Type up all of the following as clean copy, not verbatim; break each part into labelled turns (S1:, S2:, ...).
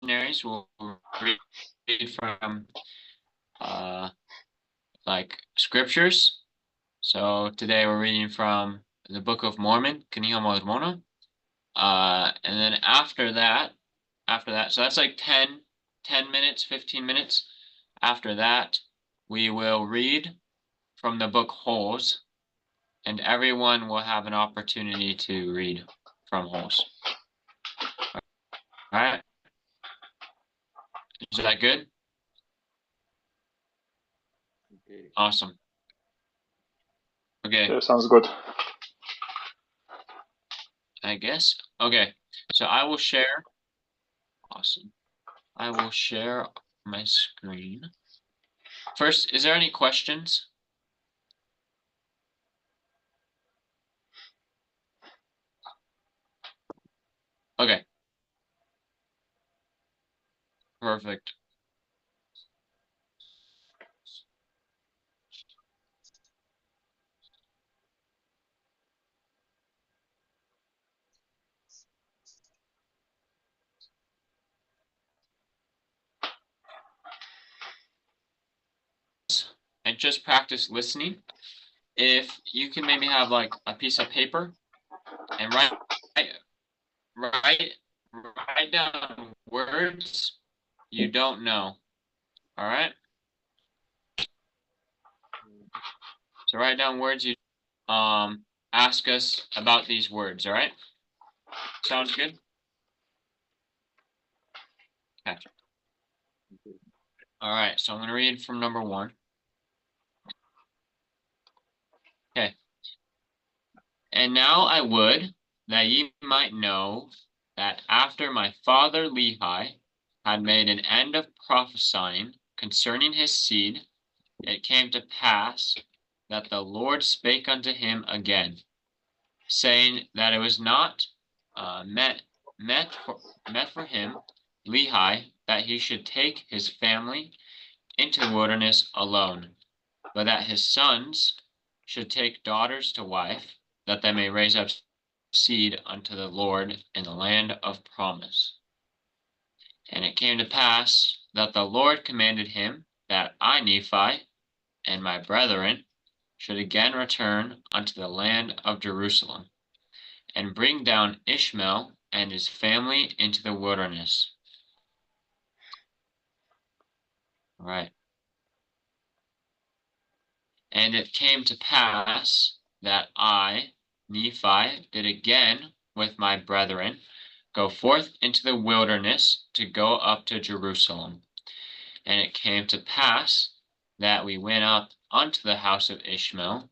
S1: missionaries will read from like scriptures. So today we're reading from the Book of Mormon, Kaniha Mormona. And then after that, so that's like 10 minutes, 15 minutes. After that, we will read from the book Holes, and everyone will have an opportunity to read from Holes. All right? Is that good? Awesome. Okay.
S2: Yeah, sounds good.
S1: I guess. Okay. So I will share. Awesome. I will share my screen. First, is there any questions? Okay. Perfect. And just practice listening. If you can maybe have like a piece of paper and write down words you don't know. All right? So write down words you ask us about these words, all right? Sounds good? Okay. All right, so I'm going to read from number 1. Okay. And now I would that ye might know that after my father Lehi had made an end of prophesying concerning his seed, it came to pass that the Lord spake unto him again, saying that it was not met for him, Lehi, that he should take his family into the wilderness alone, but that his sons should take daughters to wife, that they may raise up seed unto the Lord in the land of promise. And it came to pass that the Lord commanded him that I, Nephi, and my brethren should again return unto the land of Jerusalem, and bring down Ishmael and his family into the wilderness. All right. And it came to pass that I, Nephi, did again with my brethren go forth into the wilderness to go up to Jerusalem. And it came to pass that we went up unto the house of Ishmael,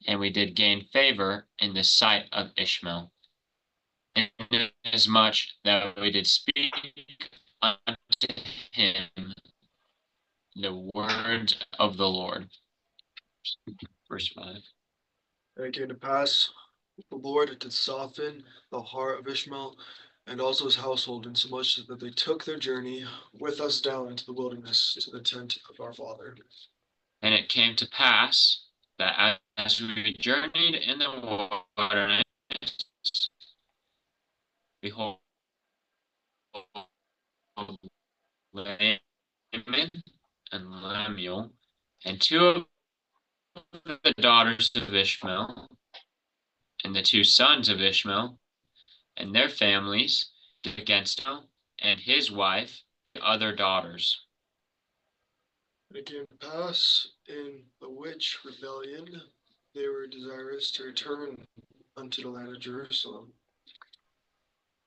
S1: and we did gain favor in the sight of Ishmael, inasmuch that we did speak unto him the words of the Lord. Verse 5.
S3: And it came to pass, the Lord did soften the heart of Ishmael and also his household, insomuch that they took their journey with us down into the wilderness to the tent of our father.
S1: And it came to pass that as we journeyed in the wilderness, behold, Laman and Lemuel, and 2 of the daughters of Ishmael, and the 2 sons of Ishmael, and their families, against him and his wife, other daughters.
S3: And it came to pass in the which rebellion they were desirous to return unto the land of Jerusalem.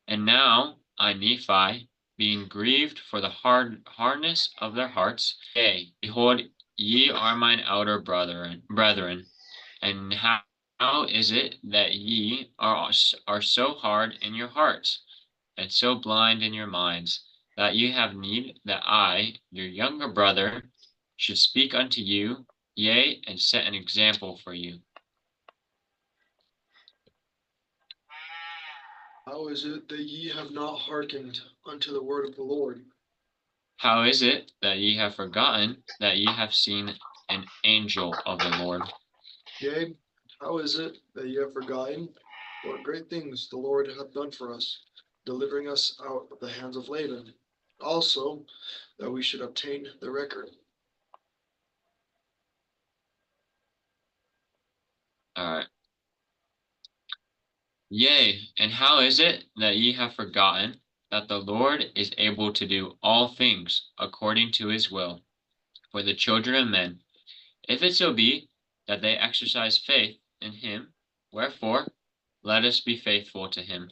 S1: And now I, Nephi, being grieved for the hardness of their hearts, yea, behold, ye are mine elder brethren, and how is it that ye are so hard in your hearts, and so blind in your minds, that you have need that I, your younger brother, should speak unto you, yea, and set an example for you?
S3: How is it that ye have not hearkened unto the word of the Lord?
S1: How is it that ye have forgotten that ye have seen an angel of the Lord?
S3: Yea, how is it that ye have forgotten what great things the Lord hath done for us, delivering us out of the hands of Laban, also that we should obtain the record.
S1: All right. Yea, and how is it that ye have forgotten that the Lord is able to do all things according to his will for the children of men, if it so be that they exercise faith in him? Wherefore, let us be faithful to him.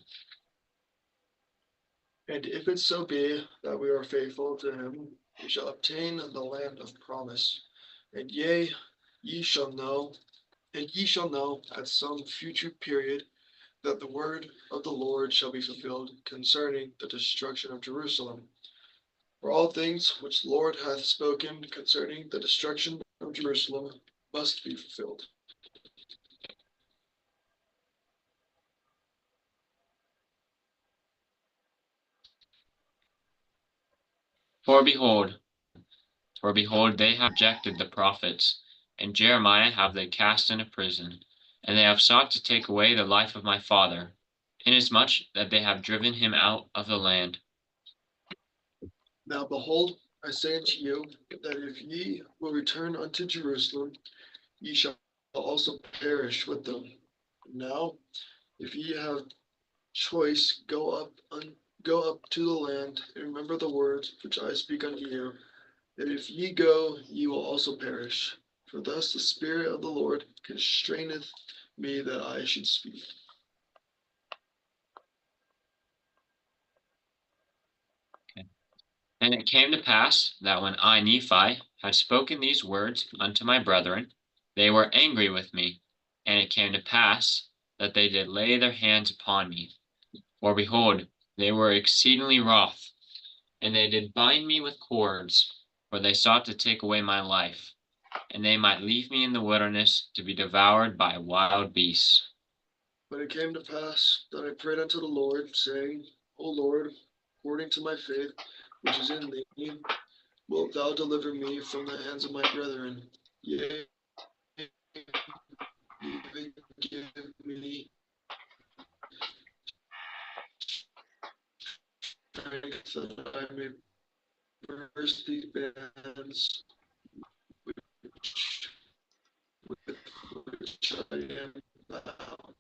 S3: And if it so be that we are faithful to him, we shall obtain the land of promise. And yea, ye shall know, at some future period that the word of the Lord shall be fulfilled concerning the destruction of Jerusalem. For all things which the Lord hath spoken concerning the destruction of Jerusalem must be fulfilled.
S1: For behold, they have rejected the prophets, and Jeremiah have they cast into prison, and they have sought to take away the life of my father, inasmuch that they have driven him out of the land.
S3: Now behold, I say unto you, that if ye will return unto Jerusalem, ye shall also perish with them. Now, if ye have choice, go up to the land, and remember the words which I speak unto you, that if ye go, ye will also perish. For thus the Spirit of the Lord constraineth me that I should speak.
S1: Okay. And it came to pass that when I, Nephi, had spoken these words unto my brethren, they were angry with me. And it came to pass that they did lay their hands upon me. For behold, they were exceedingly wroth, and they did bind me with cords, for they sought to take away my life, and they might leave me in the wilderness to be devoured by wild beasts.
S3: But it came to pass that I prayed unto the Lord, saying, O Lord, according to my faith which is in thee, wilt thou deliver me from the hands of my brethren? Yea, even give me strength that I may burst these bands with which I am bound.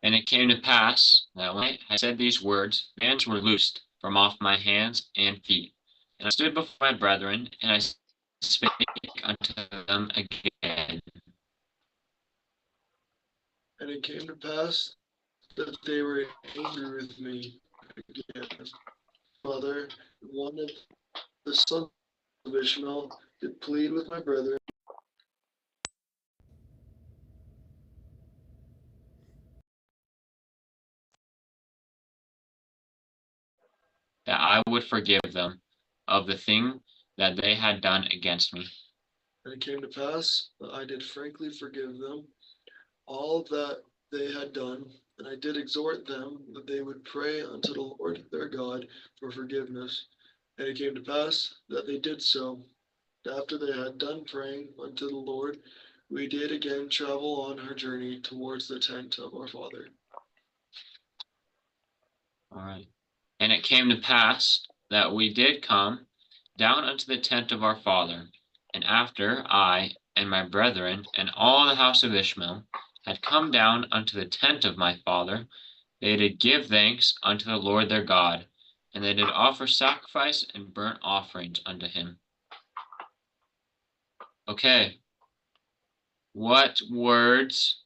S1: And it came to pass that when I had said these words, bands were loosed from off my hands and feet. And I stood before my brethren, and I spake unto them again.
S3: And it came to pass that they were angry with me again. Father, one of the sons of Ishmael did plead with my brethren.
S1: That I would forgive them of the thing that they had done against me.
S3: And it came to pass that I did frankly forgive them all that they had done, and I did exhort them that they would pray unto the Lord their God for forgiveness. And it came to pass that they did so. After they had done praying unto the Lord, we did again travel on our journey towards the tent of our father.
S1: All right. And it came to pass that we did come down unto the tent of our father, and after I and my brethren and all the house of Ishmael had come down unto the tent of my father, they did give thanks unto the Lord their God, and they did offer sacrifice and burnt offerings unto him. Okay. What words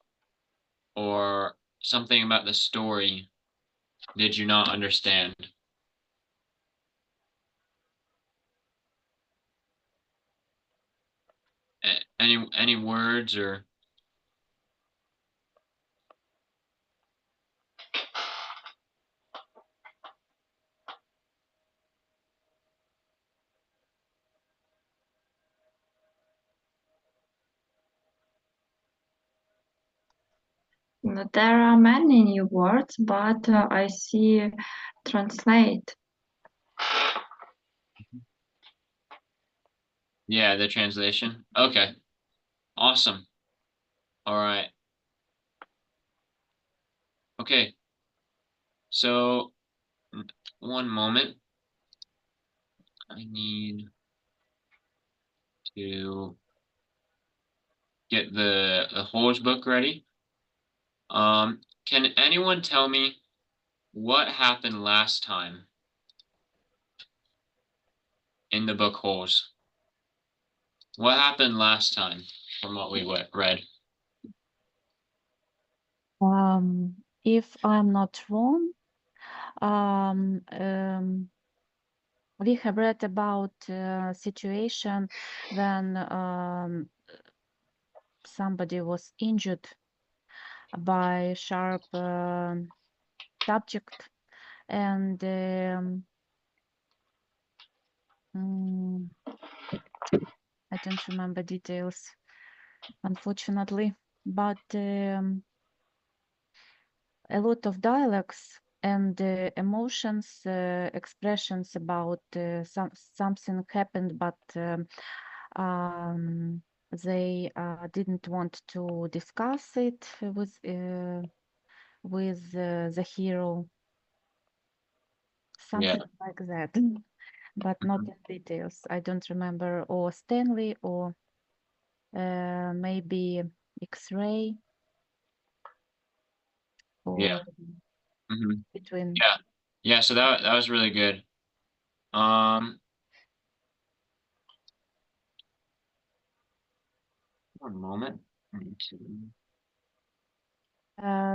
S1: or something about the story did you not understand? Any words or
S2: There are many new words, but I see translate.
S1: yeah, the translation? Okay. Awesome. All right. Okay. So, one moment. I need to get the Holes book ready. Can anyone tell me what happened last time in the book Holes? What happened last time from what we read?
S4: If I'm not wrong, we have read about a situation when somebody was injured by a sharp subject, and I don't remember details, unfortunately, but a lot of dialogues and emotions, expressions about something happened, but they didn't want to discuss it with the hero. Something like that, but not in details. I don't remember, or Stanley, or maybe X-ray, or
S1: Yeah.
S4: between.
S1: Yeah, so that was really good. One moment. I need to...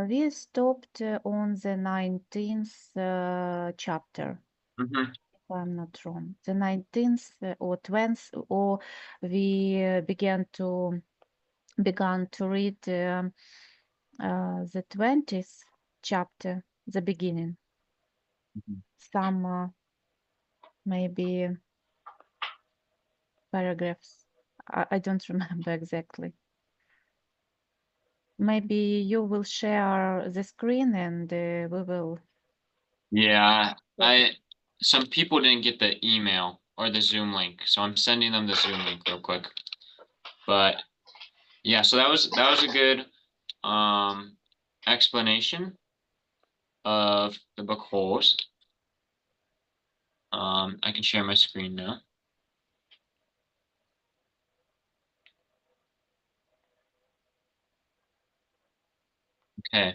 S4: We stopped on the 19th chapter, if I'm not wrong. The 19th or 20th, or we began to read the 20th chapter, the beginning. Some maybe paragraphs. I don't remember exactly. Maybe you will share the screen and we will.
S1: Yeah, some people didn't get the email or the Zoom link, so I'm sending them the Zoom link real quick. But yeah, so that was a good explanation of the book Holes. I can share my screen now. Okay.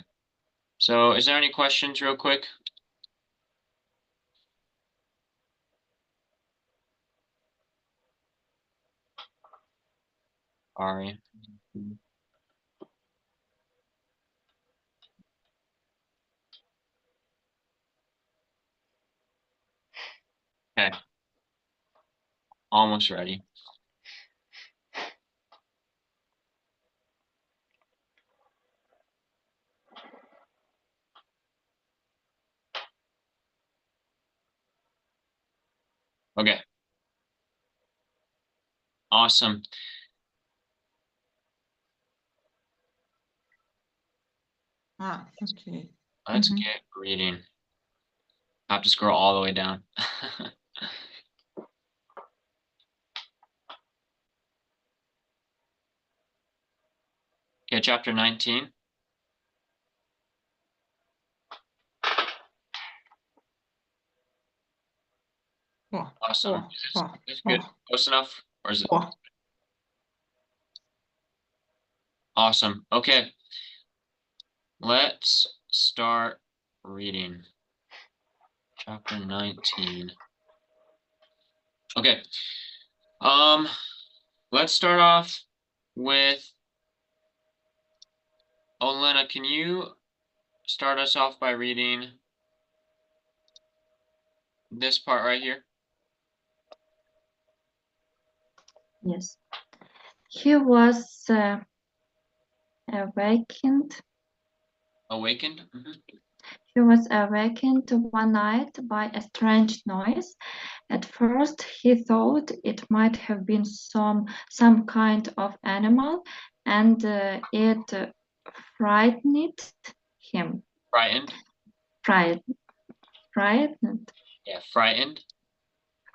S1: So is there any questions real quick? Sorry. Okay. Almost ready. Okay. Awesome.
S5: Okay.
S1: Let's get reading. I have to scroll all the way down. Okay, chapter 19. Awesome. Is this good? Close enough? Or is it? Awesome. Okay. Let's start reading. Chapter 19. Okay. Let's start off with Olena, can you start us off by reading this part right here?
S2: Yes. He was awakened.
S1: Awakened?
S2: He was awakened one night by a strange noise. At first he thought it might have been some kind of animal, and it frightened him.
S1: Frightened?
S2: Frightened.
S1: Yeah, frightened.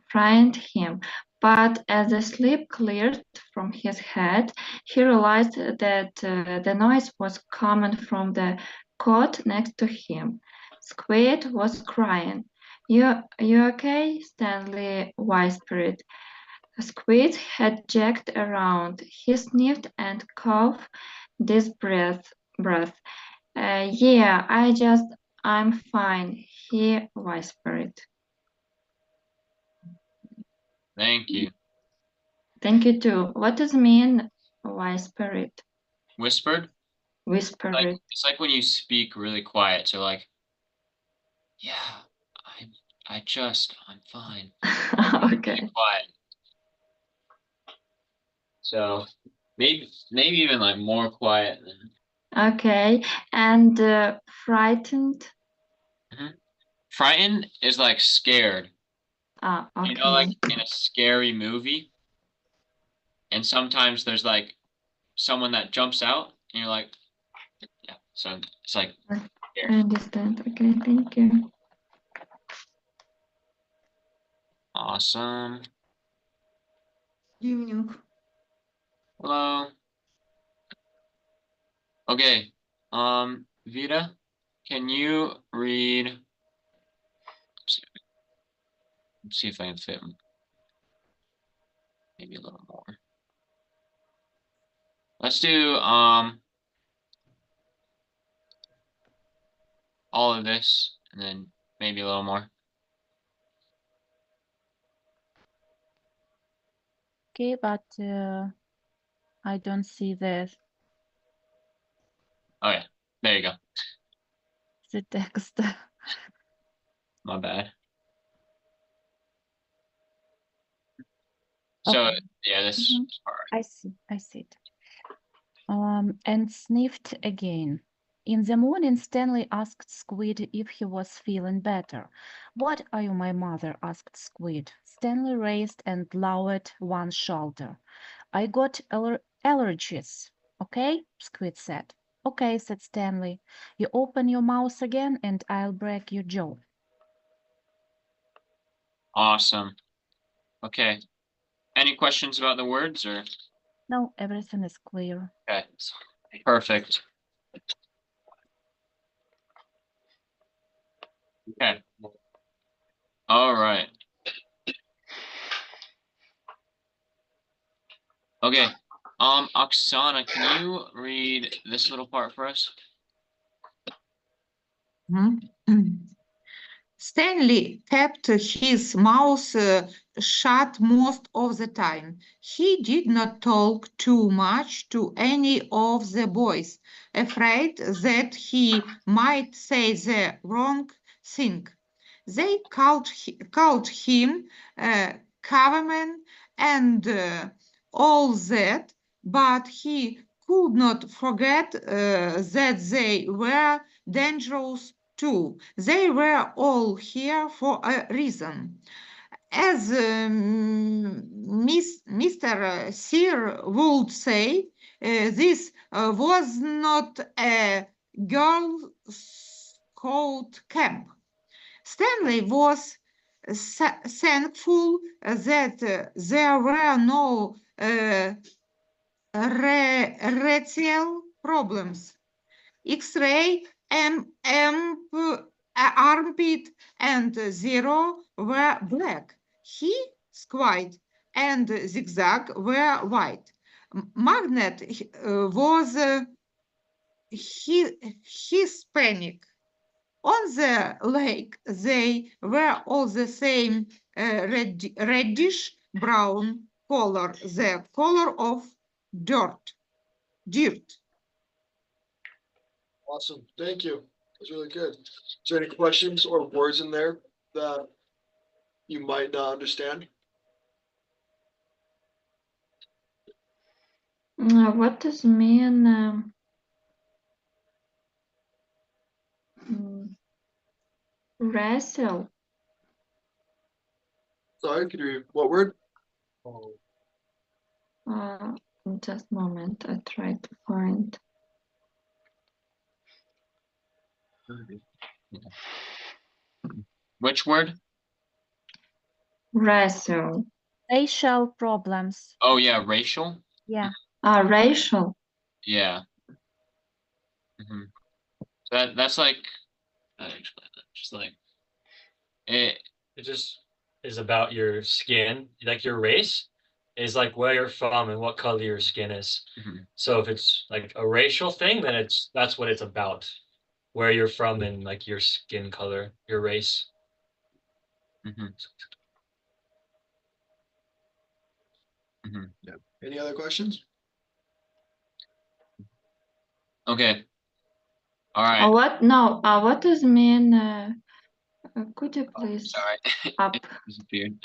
S2: Frightened him. But as the sleep cleared from his head, he realized that the noise was coming from the cot next to him. Squid was crying. You okay? Stanley whispered. Squid had jacked around. He sniffed and coughed this breath. Yeah, I'm fine, he whispered.
S1: Thank you.
S2: Thank you too. What does mean whispered?
S1: Whispered?
S2: Whispered.
S1: It's like when you speak really quiet. So like, yeah, I'm fine.
S2: Okay.
S1: Really quiet. So maybe even like more quiet than
S2: Okay. And frightened?
S1: frightened is like scared.
S2: Okay.
S1: You know, like in a scary movie, and sometimes there's like someone that jumps out, and you're like, yeah. So it's like
S2: I understand. Okay, thank you.
S1: awesome.
S5: Evening.
S1: Hello. Okay. Vita, can you read? Let's see if I can fit maybe a little more. Let's do all of this and then maybe a little more.
S4: Okay, but I don't see the
S1: Oh yeah, there you go.
S4: text.
S1: My bad. So
S4: Okay.
S1: yeah, this
S4: Mhm.
S1: part.
S4: I see it. And sniffed again. In the morning, Stanley asked Squid if he was feeling better. What are you, my mother? Asked Squid. Stanley raised and lowered one shoulder. I got allergies. Okay, Squid said. Okay, said Stanley. You open your mouth again and I'll break your jaw.
S1: Awesome. Okay. Any questions about the words or?
S4: Now everything is clear.
S1: Okay. Perfect. Okay. All right. Okay. Oksana, can you read this little part for us?
S5: Stanley kept his mouth shut most of the time. He did not talk too much to any of the boys, afraid that he might say the wrong thing. They called him caveman and all that, but he could not forget that they were dangerous too. They were all here for a reason. As Mr. Sear would say, this was not a Girl Scout camp. Stanley was thankful that there were no racial problems. X-ray, armpit, and zero were black. He, Squid, and Zigzag were white. Magnet was Hispanic. On the lake, they were all the same reddish brown color, the color of dirt.
S3: Awesome. Thank you. That's really good. Is there any questions or words in there that you might not understand?
S2: What does mean wrestle?
S3: Sorry, could you, what word?
S2: Just a moment, I try to find.
S1: Which word?
S2: Wrestle.
S4: Racial problems.
S1: Oh yeah, racial.
S4: Yeah.
S2: Racial.
S1: Yeah. That's like. How do I explain that? Just like it.
S6: It just is about your skin, like your race is like where you're from and what color your skin is.
S1: Mhm.
S6: So if it's like a racial thing, then that's what it's about. Where you're from and like your skin color, your race.
S1: Mhm. Mhm.
S3: Any other questions?
S1: Okay. All right.
S2: What? No. What does mean? Could you
S1: Oh,
S2: please
S1: sorry.
S2: up?
S1: It disappeared.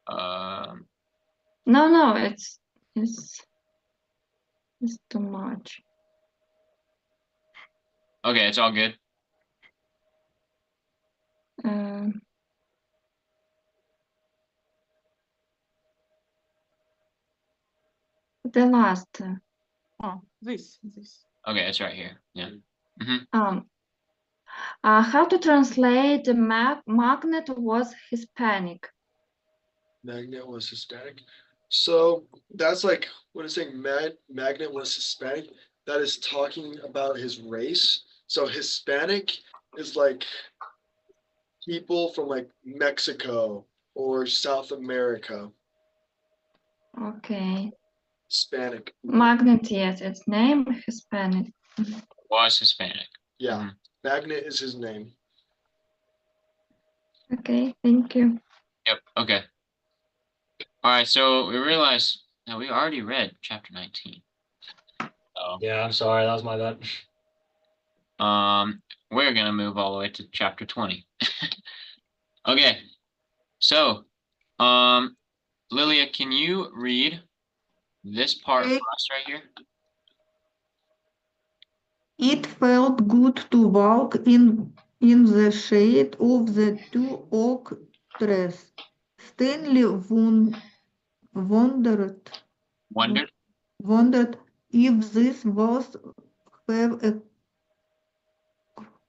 S1: Um.
S2: No. It's too much.
S1: Okay, it's all good.
S2: The last.
S5: Oh, this.
S1: Okay, it's right here. Yeah.
S2: How to translate Magnet was Hispanic.
S3: Magnet was Hispanic. So that's like when it's saying Magnet was Hispanic, that is talking about his race. So Hispanic is like people from like Mexico or South America.
S2: Okay.
S3: Hispanic.
S2: Magnet, yes, its name Hispanic.
S1: Was Hispanic.
S3: Yeah.
S1: Mhm.
S3: Magnet is his name.
S2: Okay, thank you.
S1: Yep. Okay. All right. So we realized that we already read chapter 19. So
S6: Yeah, I'm sorry, that was my bad.
S1: we're gonna move all the way to chapter 20. Okay. So, Lilia, can you read this part for
S5: Okay.
S1: us right here?
S5: It felt good to walk in the shade of the two oak trees. Stanley wondered
S1: Wondered.
S5: if this was have a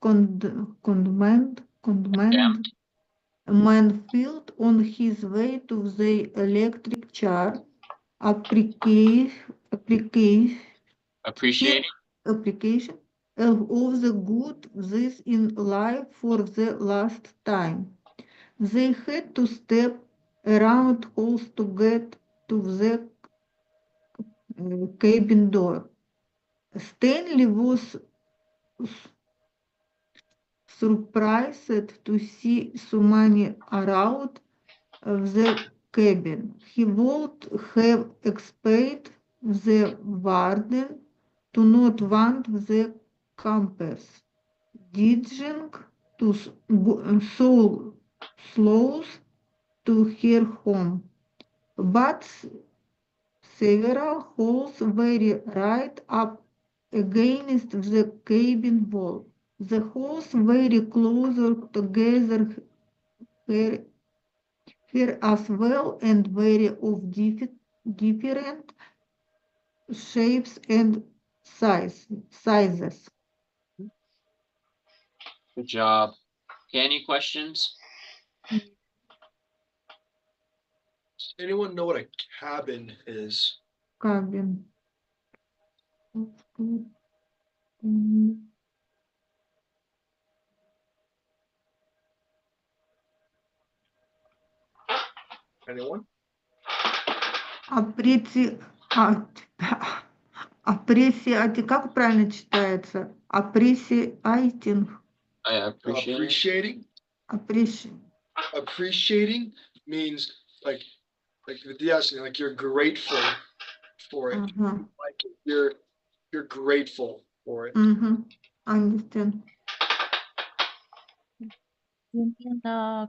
S5: condemned Manfield on his way to the electric chair application
S1: Appreciating.
S5: application of the good this in life for the last time. They had to step around holes to get to the cabin door. Stanley was surprised to see so many around the cabin. He would have expected the warden to not want the campers ditching to so close to her home. But several holes were right up against the cabin wall. The holes were closer together here as well and were of different shapes and sizes.
S1: Good job. Okay, any questions?
S3: Anyone know what a cabin is?
S5: Cabin.
S3: Anyone?
S5: Апресиати, как правильно читается? Appreciating.
S1: I appreciate it.
S3: Appreciating. Appreciating means like yes, like you're grateful for it. Like you're grateful for it.
S5: Understand.
S4: You mean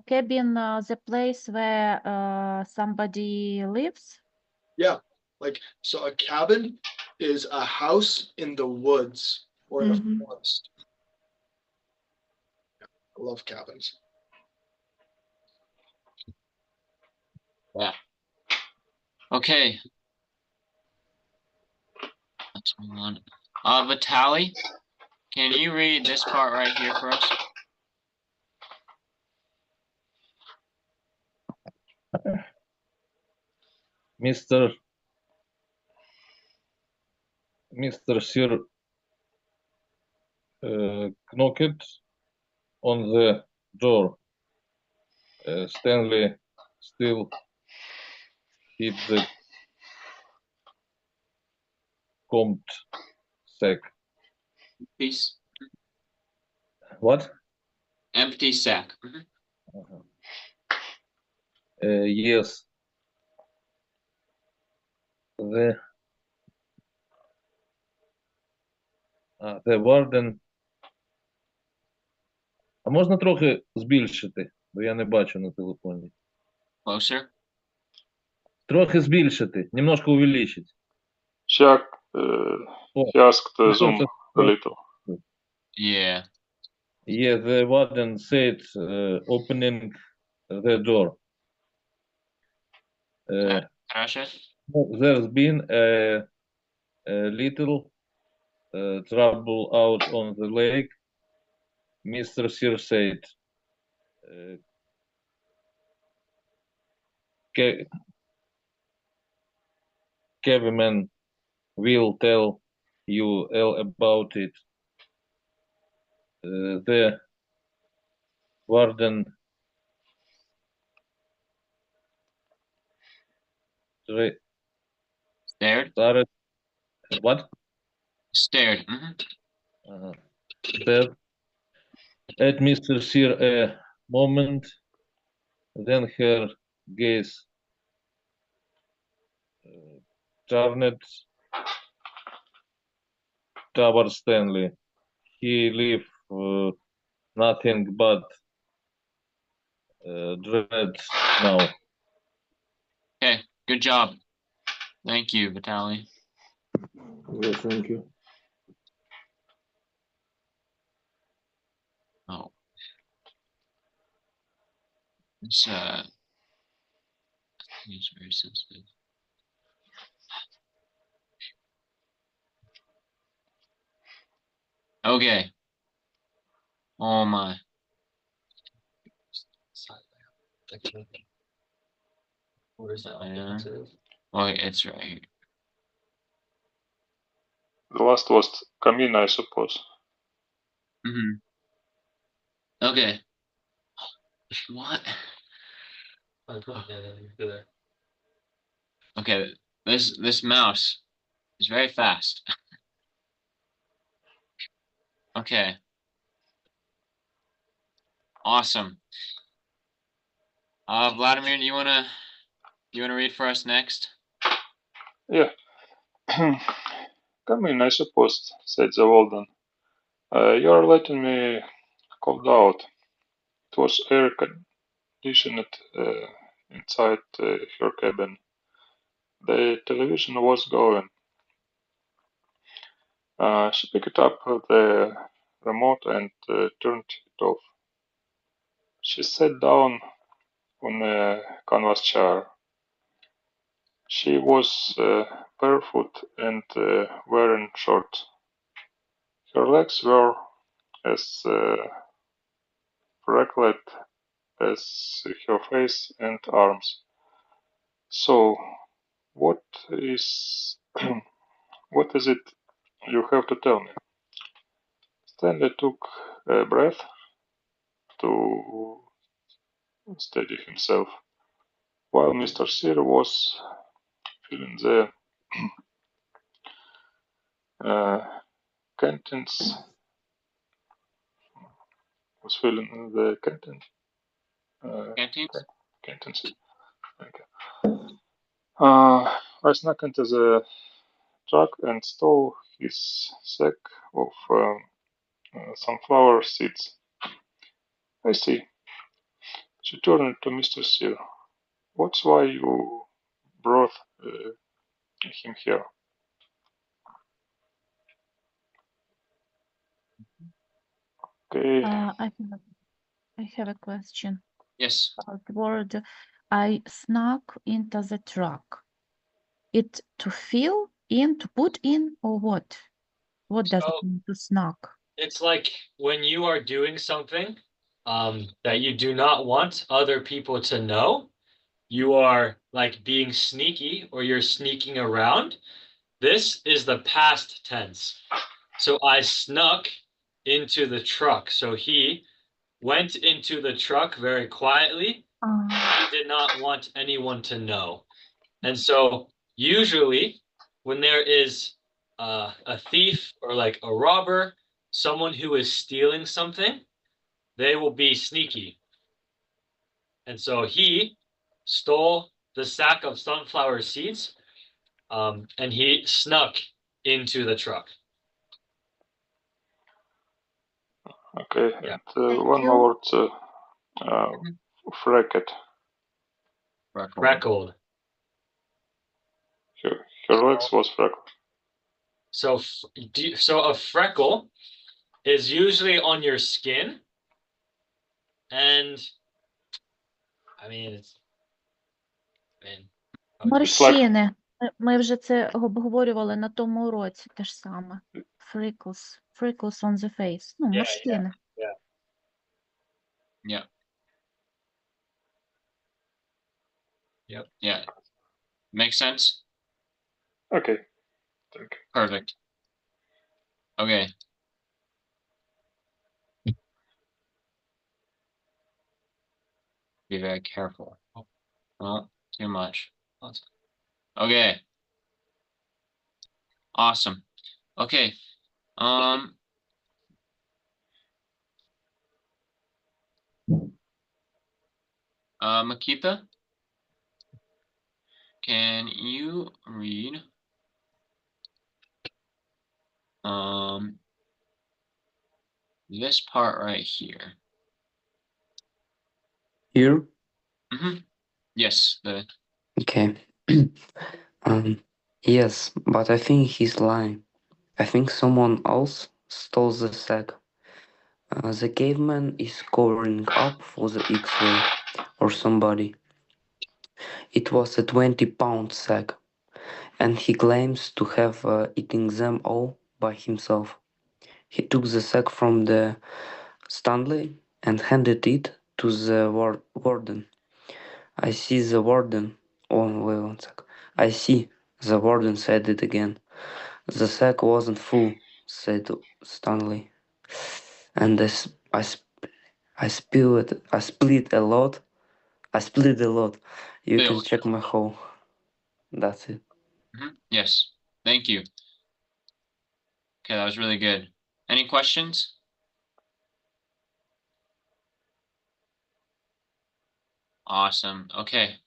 S4: cabin, the place where somebody lives?
S3: Yeah. Like so a cabin is a house in the woods or in a forest. I love cabins.
S1: Yeah. Okay. Let's move on. Vitaly, can you read this part right here for us?
S7: Mr. Sir knocked on the door. Stanley still hid the combed sack.
S1: Peace.
S7: What?
S1: Empty sack.
S7: Yes. The warden. А можна трохи збільшити, бо я не бачу на телефоні.
S1: Closer.
S7: Трохи збільшити, немножко увеличить.
S8: Chuck, he asked Zoom a little.
S1: Yeah.
S7: Yeah, the warden said opening the door.
S1: Хорошо.
S7: There's been a little trouble out on the lake. Mr. Sir said. Kevin will tell you all about it. The warden
S1: Stared.
S7: started. What?
S1: Stared.
S7: Stared at Mr. Sir a moment, then her gaze turned towards Stanley. He left nothing but dread now.
S1: Okay. Good job. Thank you, Vitaly.
S3: Well, thank you.
S1: Oh. This it's very sensitive. Okay. Oh my.
S6: Where is that?
S1: Yeah. Okay, it's right here.
S8: The last was Camina, I suppose.
S1: Okay. What? Okay, this mouse is very fast. Okay. Awesome. Vladimir, do you wanna read for us next?
S8: Yeah. Camina, I suppose, said the warden. You're letting me cold out. It was air conditioned inside her cabin. The television was going. She picked up the remote and turned it off. She sat down on a canvas chair. She was barefoot and wearing shorts. Her legs were as freckled as her face and arms. So, what is what is it you have to tell me? Stanley took a breath to steady himself, while Mr. Sear was feeling the contents.
S1: Canteens?
S8: Contents. I snuck into the truck and stole his sack of sunflower seeds. I see. She turned to Mr. Sear. What's why you brought him here? Okay.
S4: I have a question.
S1: Yes.
S4: The word I snuck into the truck. It to fill in, to put in, or what? What does it mean to snuck?
S6: It's like when you are doing something that you do not want other people to know, you are like being sneaky or you're sneaking around, this is the past tense. So I snuck into the truck. So he went into the truck very quietly. He did not want anyone to know. And so usually when there is a thief or like a robber, someone who is stealing something, they will be sneaky. And so he stole the sack of sunflower seeds, and he snuck into the truck.
S8: Okay,
S6: Yeah.
S8: and
S2: Thank
S8: one
S2: you.
S8: more word, frecked.
S6: Freckled.
S8: Her legs was freckled.
S6: So, so a freckle is usually on your skin, and I mean,
S4: Морщини. Ми вже це обговорювали на тому уроці те ж саме. Freckles. Freckles on the face. Ну, морщини.
S1: Yeah. Makes sense?
S8: Okay, thank you.
S1: Perfect. Okay. Be very careful. Well, too much. Okay. Awesome. Okay. Makita, can you read this part right here?
S9: Here?
S1: Yes,
S9: Okay. Yes, but I think he's lying. I think someone else stole the sack. The caveman is covering up for the X-ray or somebody. It was a 20-pound sack, and he claims to have eaten them all by himself. He took the sack from the Stanley and handed it to the warden. I see the warden. Oh, wait 1 sec. I see. The warden said it again. The sack wasn't full, said Stanley. And I split a lot. You can
S1: Spilled.
S9: check my hole. That's it.
S1: Yes. Thank you. Okay, that was really good. Any questions? Awesome. Okay.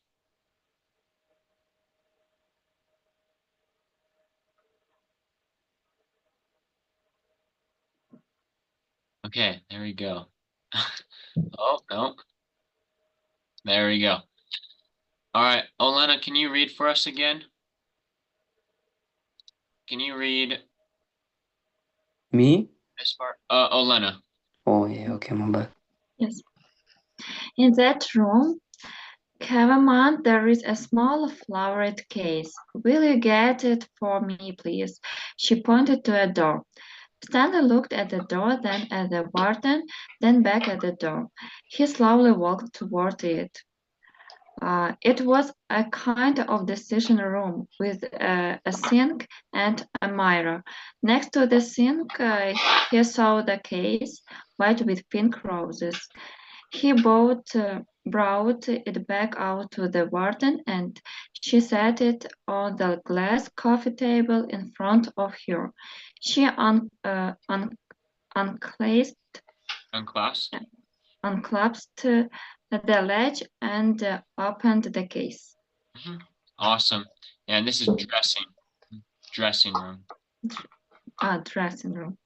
S1: Okay, there we go. Oh, no. There we go. All right, Olena, can you read for us again? Can you read
S9: Me?
S1: this part? Olena.
S9: Oh, yeah, okay, my bad.
S2: Yes. In that room, Caveman, there is a small flowered case. Will you get it for me, please? She pointed to a door. Stanley looked at the door, then at the warden, then back at the door. He slowly walked toward it. It was a kind of decision room with a sink and a mirror. Next to the sink, he saw the case, white with pink roses. He brought it back out to the warden, and she set it on the glass coffee table in front of her. She unclasped the latch and opened the case.
S1: Awesome. Yeah, and this is dressing room.
S2: Dressing room.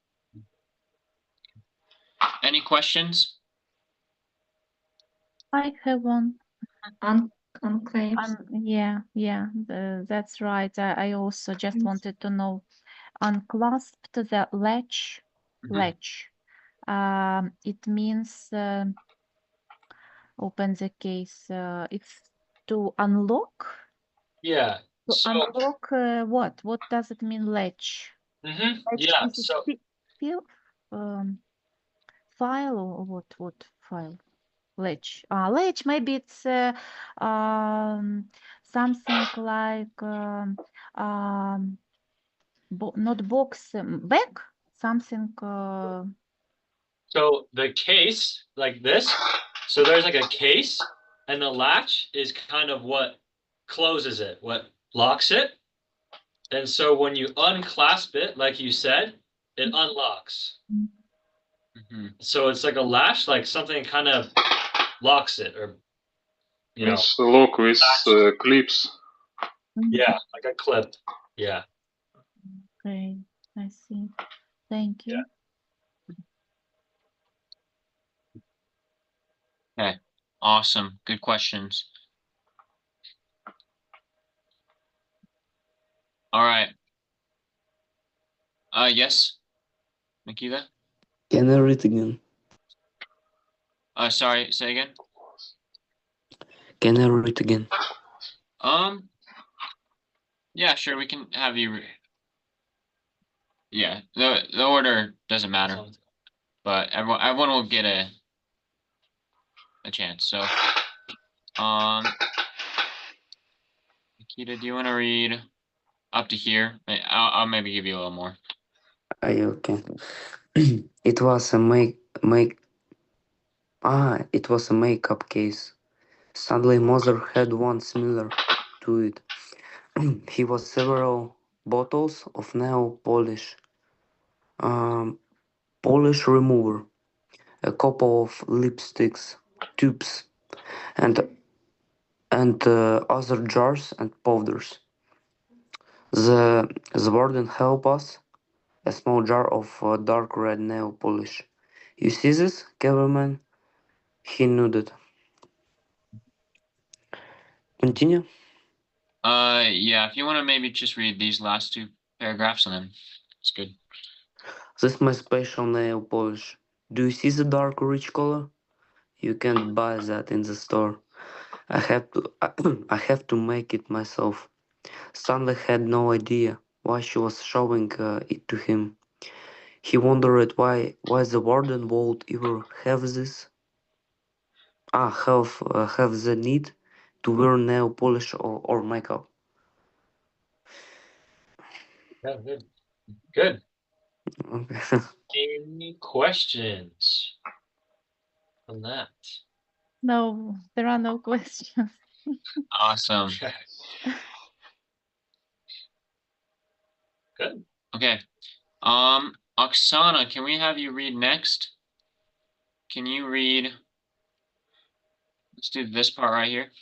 S1: Any questions?
S4: I have one.
S2: Unclasped.
S4: Yeah, that's right. I also just wanted to know. Unclasped the latch. It means open the case. It's to unlock.
S6: Yeah.
S4: To
S6: So,
S4: unlock what? What does it mean, latch? Latch
S6: yeah.
S4: is
S6: So,
S4: file or what file? Ledge. Ledge, maybe it's something like not box, bag, something.
S6: So the case, like this, so there's like a case, and the latch is kind of what closes it, what locks it. And so when you unclasp it, like you said, it unlocks.
S1: Mhm.
S6: So it's like a latch, like something kind of locks it, or you know,
S8: Means lock with
S6: latch.
S8: clips.
S6: Yeah, like a clip. Yeah.
S4: Okay, I see. Thank you.
S1: Okay. Awesome. Good questions. All right. Yes, Nikita?
S9: Can I read again?
S1: Sorry, say again.
S9: Can I read again?
S1: Yeah, sure, we can have you yeah, the order doesn't matter, but everyone will get a chance. So, Nikita, do you want to read up to here? I'll maybe give you a little more.
S9: Okay. It was a it was a makeup case. Sadly, mother had one similar to it. He was several bottles of nail polish, polish remover, a couple of lipsticks, tubes, and other jars and powders. The warden helped us a small jar of dark red nail polish. You see this, Cavalman? He nodded. Continue.
S1: Yeah, if you want to maybe just read these last two paragraphs and then it's good.
S9: This is my special nail polish. Do you see the dark rich color? You can't buy that in the store. I have to make it myself. Stanley had no idea why she was showing it to him. He wondered why the warden would ever have this. Have the need to wear nail polish or makeup.
S6: Yeah, good. Good.
S9: Okay.
S6: Any questions on that?
S4: No, there are no questions.
S1: Awesome.
S6: Good.
S1: Okay. Oksana, can we have you read next? Can you read? Let's do this part right here.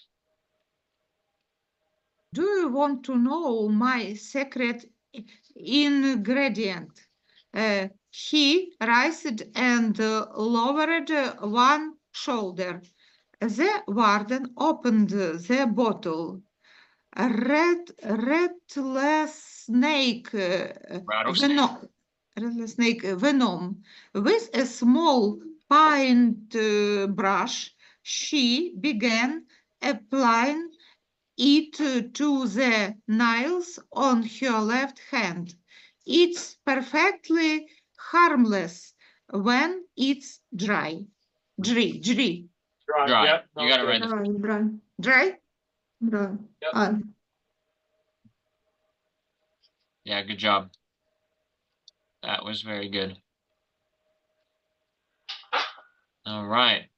S5: Do you want to know my secret ingredient? He raised and lowered one shoulder. The warden opened the bottle. A rattlesnake venom with a small paint brush. She began applying it to the nails on her left hand. It's perfectly harmless when it's dry. Dry.
S1: Dry.
S6: Yep,
S1: You got it right.
S5: Dry?
S6: Yep.
S1: Yeah, good job. That was very good. All right.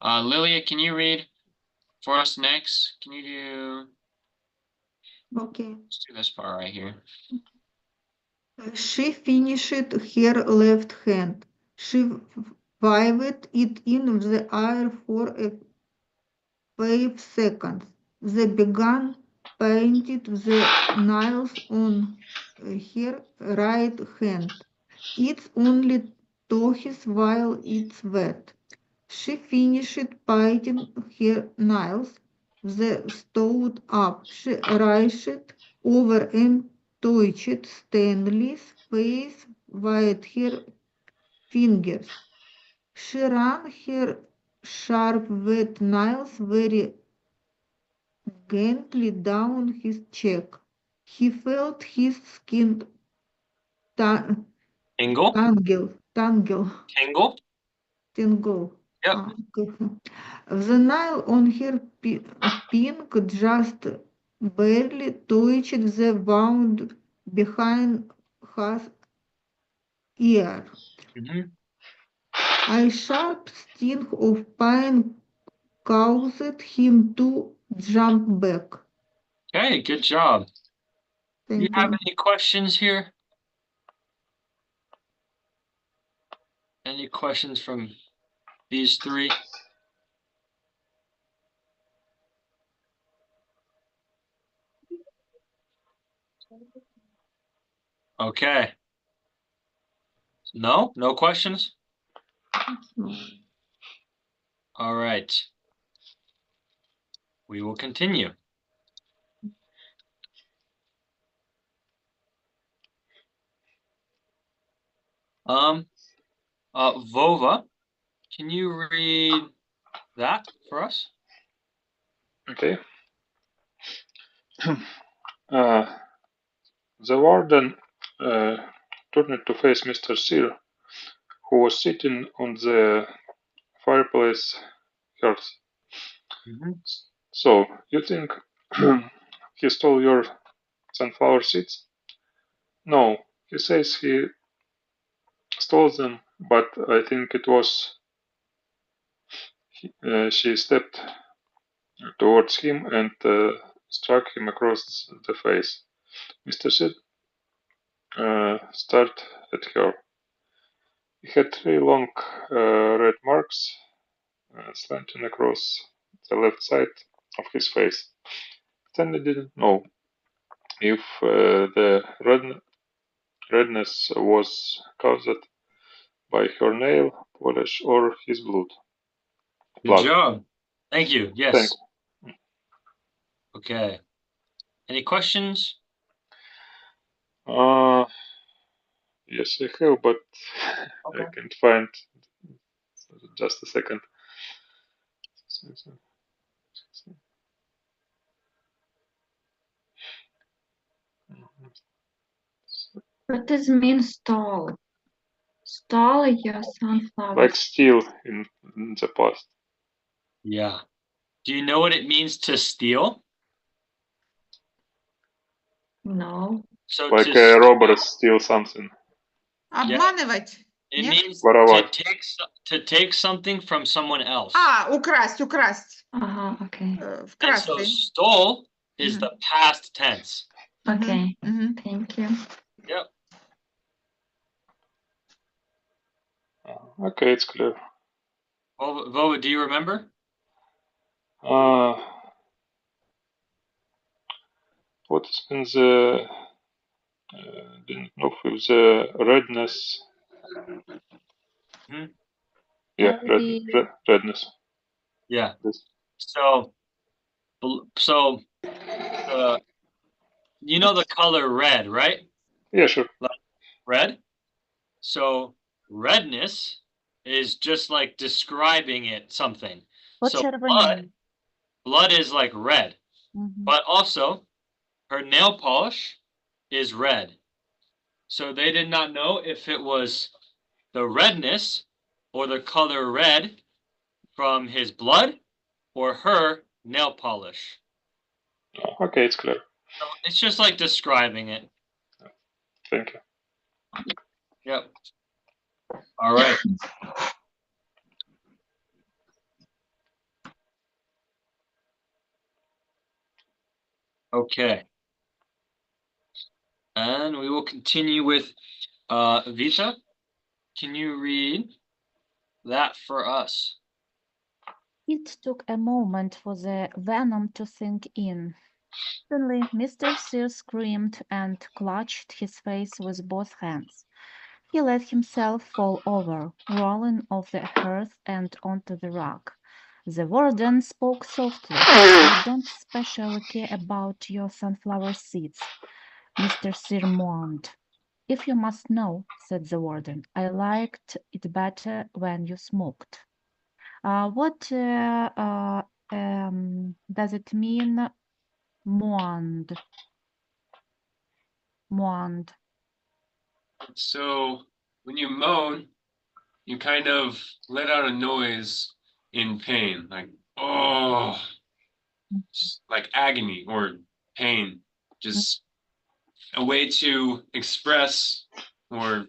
S1: Lilia, can you read for us next? Can you do?
S10: Okay.
S1: Let's do this part right here.
S10: She finished her left hand. She waved it in the air for 5 seconds. Then began painting the nails on her right hand. It's only toes while it's wet. She finished painting her nails. They stood up. She reached over and touched Stanley's face with her fingers. She ran her sharp wet nails very gently down his cheek. He felt his skin
S6: Tingle.
S10: tingle.
S6: Tingle.
S1: Yep.
S10: Okay. The nail on her pink just barely touched the wound behind her ear.
S1: Mhm.
S10: A sharp sting of pain caused him to jump back.
S1: Okay, good job. Do you
S10: Thank
S1: have
S10: you.
S1: any questions here? Any questions from these three? Okay. No? No questions? All right. We will continue. Vova, can you read that for us?
S8: Okay. The warden turned to face Mr. Sear, who was sitting on the fireplace hearth.
S1: Mhm.
S8: So, you think he stole your sunflower seeds? No, he says he stole them, but I think it was. She stepped towards him and struck him across the face. Mr. Sid stared at her. He had three long red marks slanting across the left side of his face. Stanley didn't know if the redness was caused by her nail polish or his
S1: Good
S8: blood.
S1: job. Thank you.
S8: Thanks.
S1: Yes. Okay. Any questions?
S8: Yes, I have, but
S1: Okay.
S8: I can't find. Just a second.
S2: What does mean stole? Stole your sunflower.
S8: Like steal in the past.
S1: Yeah. Do you know what it means to steal?
S2: No.
S1: So
S8: Like
S1: to
S8: a robber steal something.
S5: Обманывать.
S1: it
S5: Нет?
S1: means
S8: Воровать.
S1: to take something from someone else.
S5: Украсть, украсть.
S2: Ага, okay.
S1: And so
S5: Вкрасти.
S1: stole is the past tense.
S2: Okay.
S5: Мгм.
S2: Thank you.
S1: Yep.
S8: Okay, it's clear.
S1: Vova, do you remember?
S8: What has been the didn't know if the redness.
S1: Mhm.
S8: Yeah,
S4: Maybe
S8: redness.
S1: Yeah.
S8: This.
S1: So you know the color red, right?
S8: Yeah, sure.
S1: Red. So redness is just like describing it something. So
S4: почервоніння.
S1: blood is like red,
S4: Мгм.
S1: but also her nail polish is red. So they did not know if it was the redness or the color red from his blood or her nail polish.
S8: Okay, it's clear.
S1: So it's just like describing it.
S8: Thank you.
S1: Yep. All right. Okay. And we will continue with Vita. Can you read that for us?
S4: It took a moment for the venom to sink in. Suddenly, Mr. Sear screamed and clutched his face with both hands. He let himself fall over, rolling off the hearth and onto the rug. The warden spoke softly. "I don't especially care about your sunflower seeds," Mr. Sear moaned. "If you must know," said the warden, "I liked it better when you smoked." What does it mean, moaned? Moaned.
S1: So when you moan,
S11: you kind of let out a noise in pain, like, oh, like agony or pain, just a way to express or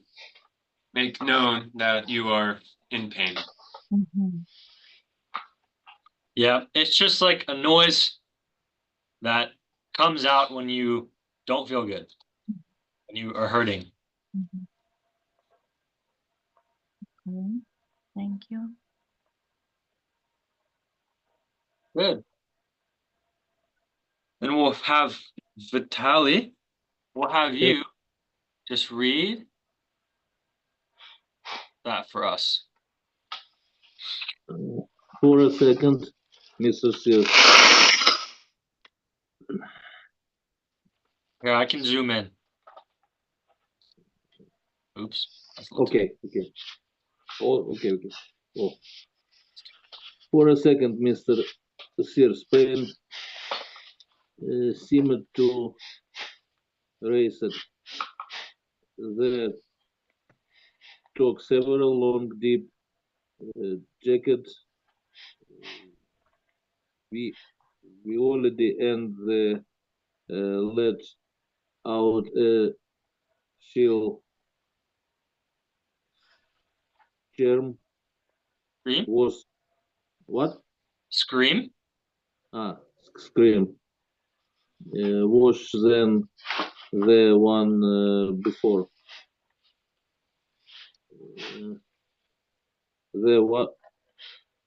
S11: make known that you are in pain.
S4: Mhm.
S6: Yeah, it's just like a noise that comes out when you don't feel good, when you are hurting.
S4: Mhm. Okay, thank you.
S6: Good. Then we'll have Vitaly. We'll have you just read that for us.
S7: For a second, Mr. Sears.
S6: Here, I can zoom in. Oops. That's a little too-
S7: Okay. Oh, okay. Oh. For a second, Mr. Sears, pain seemed to raise it. They took several long, deep jackets. We already and the let out a chill germ
S6: Scream?
S7: was what?
S6: Scream?
S7: Scream. Was than the one before. The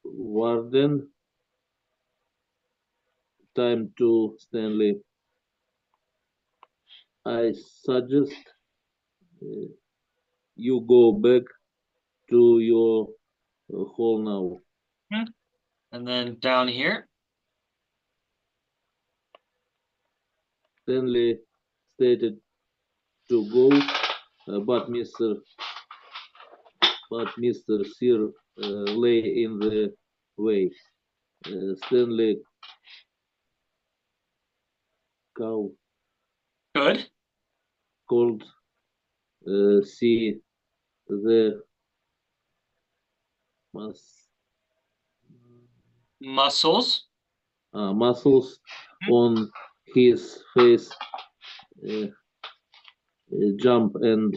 S7: warden time to Stanley. I suggest you go back to your hole now.
S6: And then down here.
S7: Stanley stated to go, but Mr. Sear lay in the way. Stanley called
S6: Good.
S7: see the
S6: Muscles.
S7: Muscles on his face jump and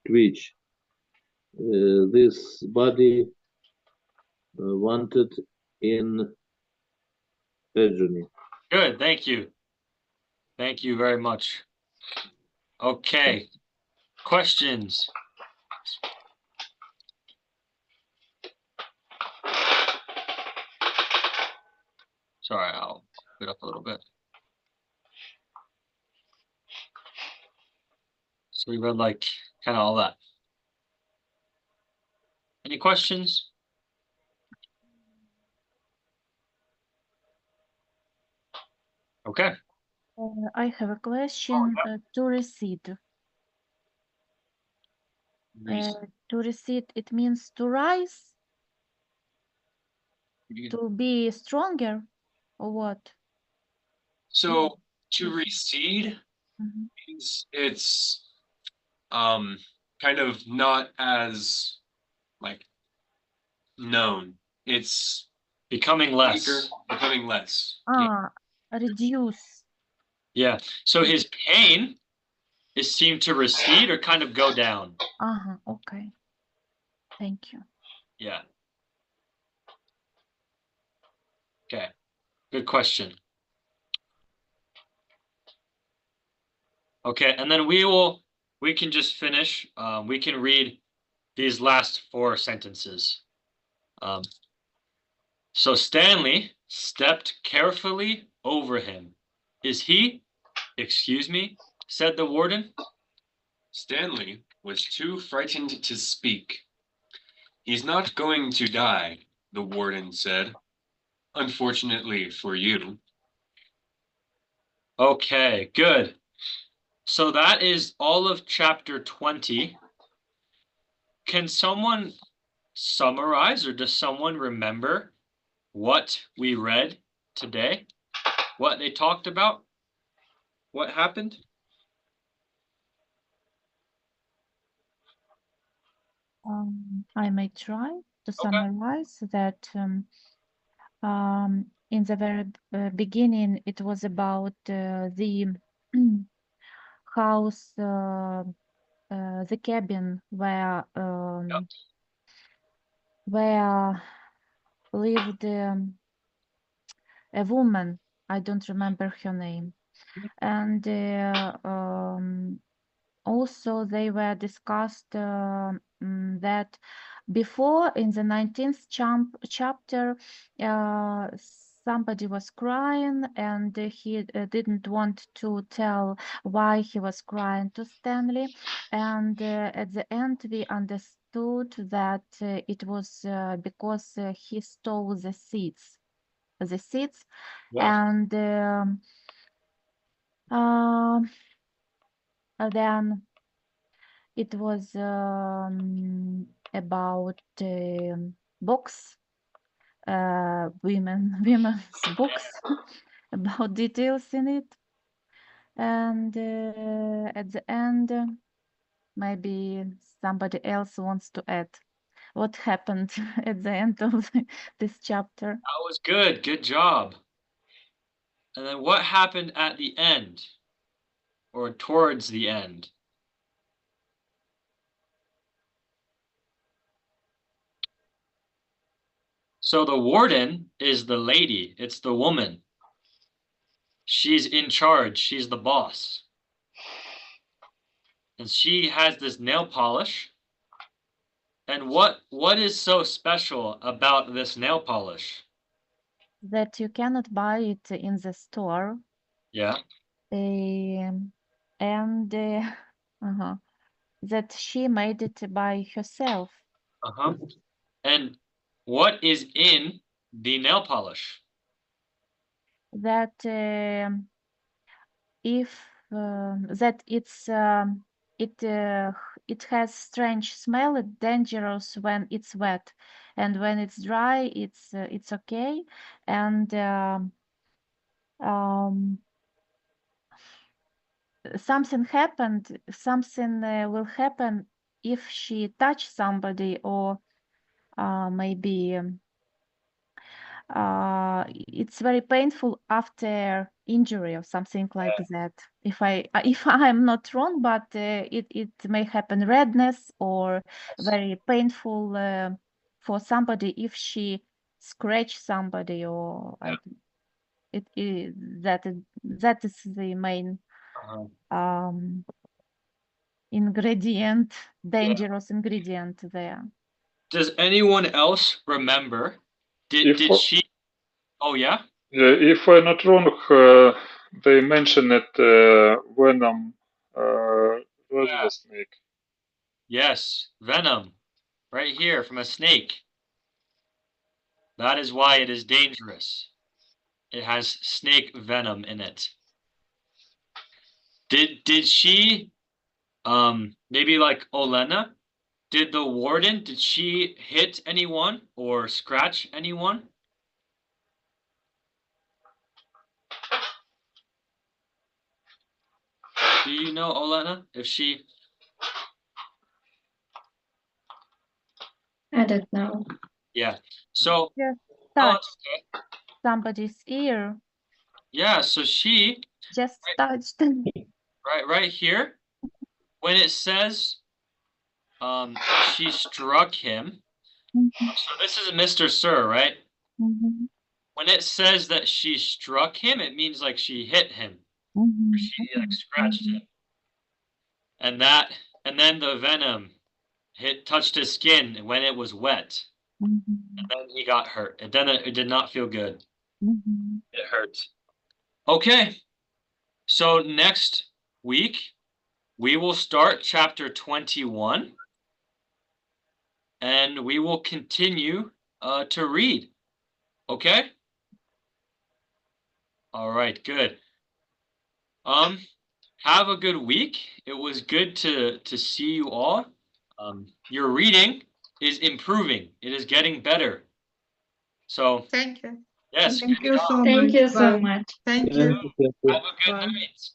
S7: twitch. This body wanted in agony.
S6: Good, thank you. Thank you very much. Okay, questions? Sorry, I'll put up a little bit. So we read like kind of all that. Any questions? Okay.
S4: I have a question. To recede. To recede, it means to rise, to be stronger, or what?
S11: So to recede
S4: Mhm.
S11: means it's kind of not as like known. It's
S6: Becoming less.
S11: weaker, becoming less.
S4: Reduce.
S6: Yeah. So his pain is seemed to recede or kind of go down.
S4: Okay. Thank you.
S6: Yeah. Okay. Good question. Okay, and then we can just finish. We can read these last 4 sentences. So Stanley stepped carefully over him. Is he? Excuse me, said the warden.
S11: Stanley was too frightened to speak. He's not going to die, the warden said. Unfortunately for you.
S6: Okay, good. So that is all of chapter 20. Can someone summarize, or does someone remember what we read today? What they talked about? What happened?
S4: I may try to summarize that in the very beginning, it was about the house, the cabin where lived a woman. I don't remember her name, and also they were discussed that before in the 19th chapter somebody was crying and he didn't want to tell why he was crying to Stanley, and at the end we understood that it was because he stole the seeds and then it was about books, women's books about details in it, and at the end, maybe somebody else wants to add what happened at the end of this chapter.
S1: That was good. Good job. And then what happened at the end or towards the end? So the warden is the lady. It's the woman. She's in charge. She's the boss. And she has this nail polish. And what is so special about this nail polish?
S4: That you cannot buy it in the store.
S1: Yeah.
S4: And that she made it by herself.
S1: And what is in the nail polish?
S4: That that it has strange smell. It's dangerous when it's wet, and when it's dry, it's okay. And something happened. Something will happen if she touch somebody, or maybe it's very painful after injury or something like that. If I'm not wrong, but it may happen redness or very painful for somebody if she scratch somebody, or that is the main ingredient, dangerous ingredient there.
S1: Does anyone else remember? Did she? Oh yeah.
S8: Yeah, if I'm not wrong, they mentioned it venom the snake.
S1: Yes, venom, right here from a snake. That is why it is dangerous. It has snake venom in it. Did she, maybe like Olena? Did the warden, did she hit anyone or scratch anyone? Do you know, Olena, if she...
S2: I don't know.
S1: Yeah, so...
S4: Just touch somebody's ear.
S1: Yeah, so she...
S4: Just touched.
S1: Right here, when it says... she struck him. So this is Mr. Sir, right? When it says that she struck him, it means like she hit him. She like scratched him. And then the venom touched his skin when it was wet. And then he got hurt. And then it did not feel good. It hurt. Okay. So next week, we will start chapter 21. And we will continue to read. Okay? All right, good. Have a good week. It was good to see you all. Your reading is improving. It is getting better. So
S5: thank you.
S1: Yes.
S10: Thank you so much.
S2: Thank you so
S10: Bye.
S2: much.
S5: Thank you.
S1: Have a good
S10: Bye.
S1: night.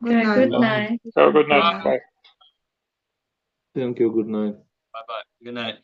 S10: Good night.
S2: Good night.
S8: Have a good night. Bye.
S7: Thank you. Good night.
S1: Bye-bye.
S6: Good night.